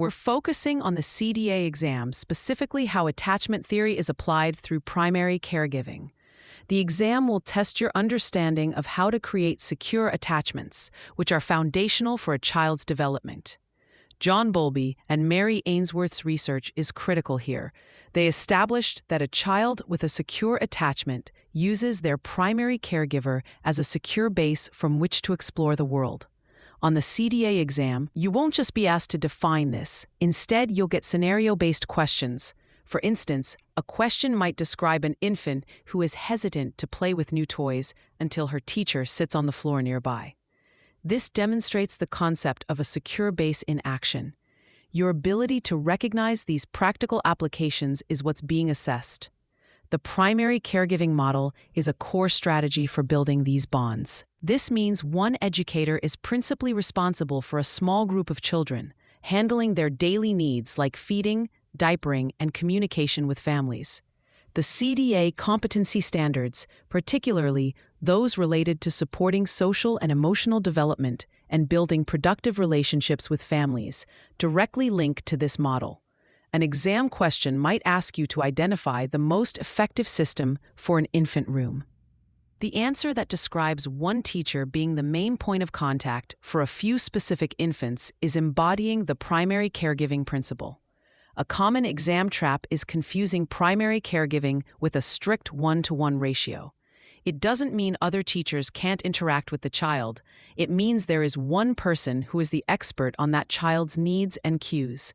We're focusing on the CDA exam, specifically how attachment theory is applied through primary caregiving. The exam will test your understanding of how to create secure attachments, which are foundational for a child's development. John Bowlby and Mary Ainsworth's research is critical here. They established that a child with a secure attachment uses their primary caregiver as a secure base from which to explore the world. On the CDA exam, you won't just be asked to define this. Instead, you'll get scenario-based questions. For instance, a question might describe an infant who is hesitant to play with new toys until her teacher sits on the floor nearby. This demonstrates the concept of a secure base in action. Your ability to recognize these practical applications is what's being assessed. The primary caregiving model is a core strategy for building these bonds. This means one educator is principally responsible for a small group of children, handling their daily needs like feeding, diapering, and communication with families. The CDA competency standards, particularly those related to supporting social and emotional development and building productive relationships with families, directly link to this model. An exam question might ask you to identify the most effective system for an infant room. The answer that describes one teacher being the main point of contact for a few specific infants is embodying the primary caregiving principle. A common exam trap is confusing primary caregiving with a strict one-to-one ratio. It doesn't mean other teachers can't interact with the child. It means there is one person who is the expert on that child's needs and cues.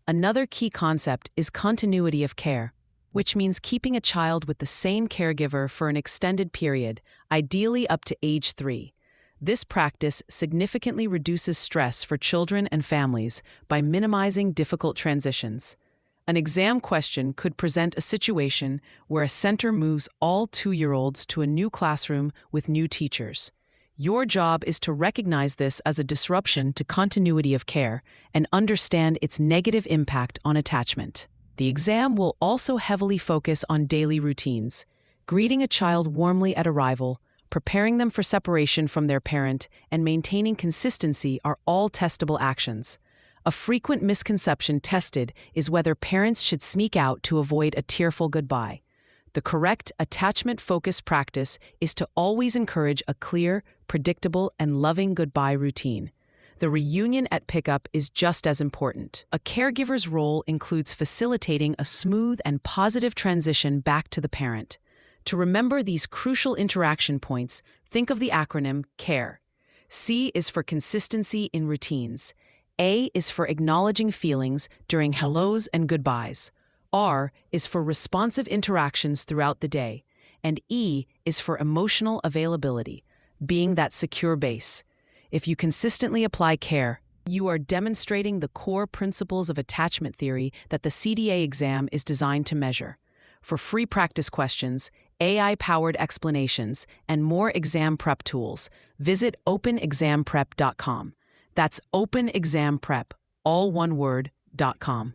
Another key concept is continuity of care, which means keeping a child with the same caregiver for an extended period, ideally up to age 3. This practice significantly reduces stress for children and families by minimizing difficult transitions. An exam question could present a situation where a center moves all 2-year-olds to a new classroom with new teachers. Your job is to recognize this as a disruption to continuity of care and understand its negative impact on attachment. The exam will also heavily focus on daily routines. Greeting a child warmly at arrival, preparing them for separation from their parent, and maintaining consistency are all testable actions. A frequent misconception tested is whether parents should sneak out to avoid a tearful goodbye. The correct attachment-focused practice is to always encourage a clear, predictable, and loving goodbye routine. The reunion at pickup is just as important. A caregiver's role includes facilitating a smooth and positive transition back to the parent. To remember these crucial interaction points, think of the acronym CARE. C is for consistency in routines. A is for acknowledging feelings during hellos and goodbyes. R is for responsive interactions throughout the day. And E is for emotional availability, being that secure base. If you consistently apply CARE, you are demonstrating the core principles of attachment theory that the CDA exam is designed to measure. For free practice questions, AI-powered explanations, and more exam prep tools, visit openexamprep.com. That's openexamprep, all one word, .com.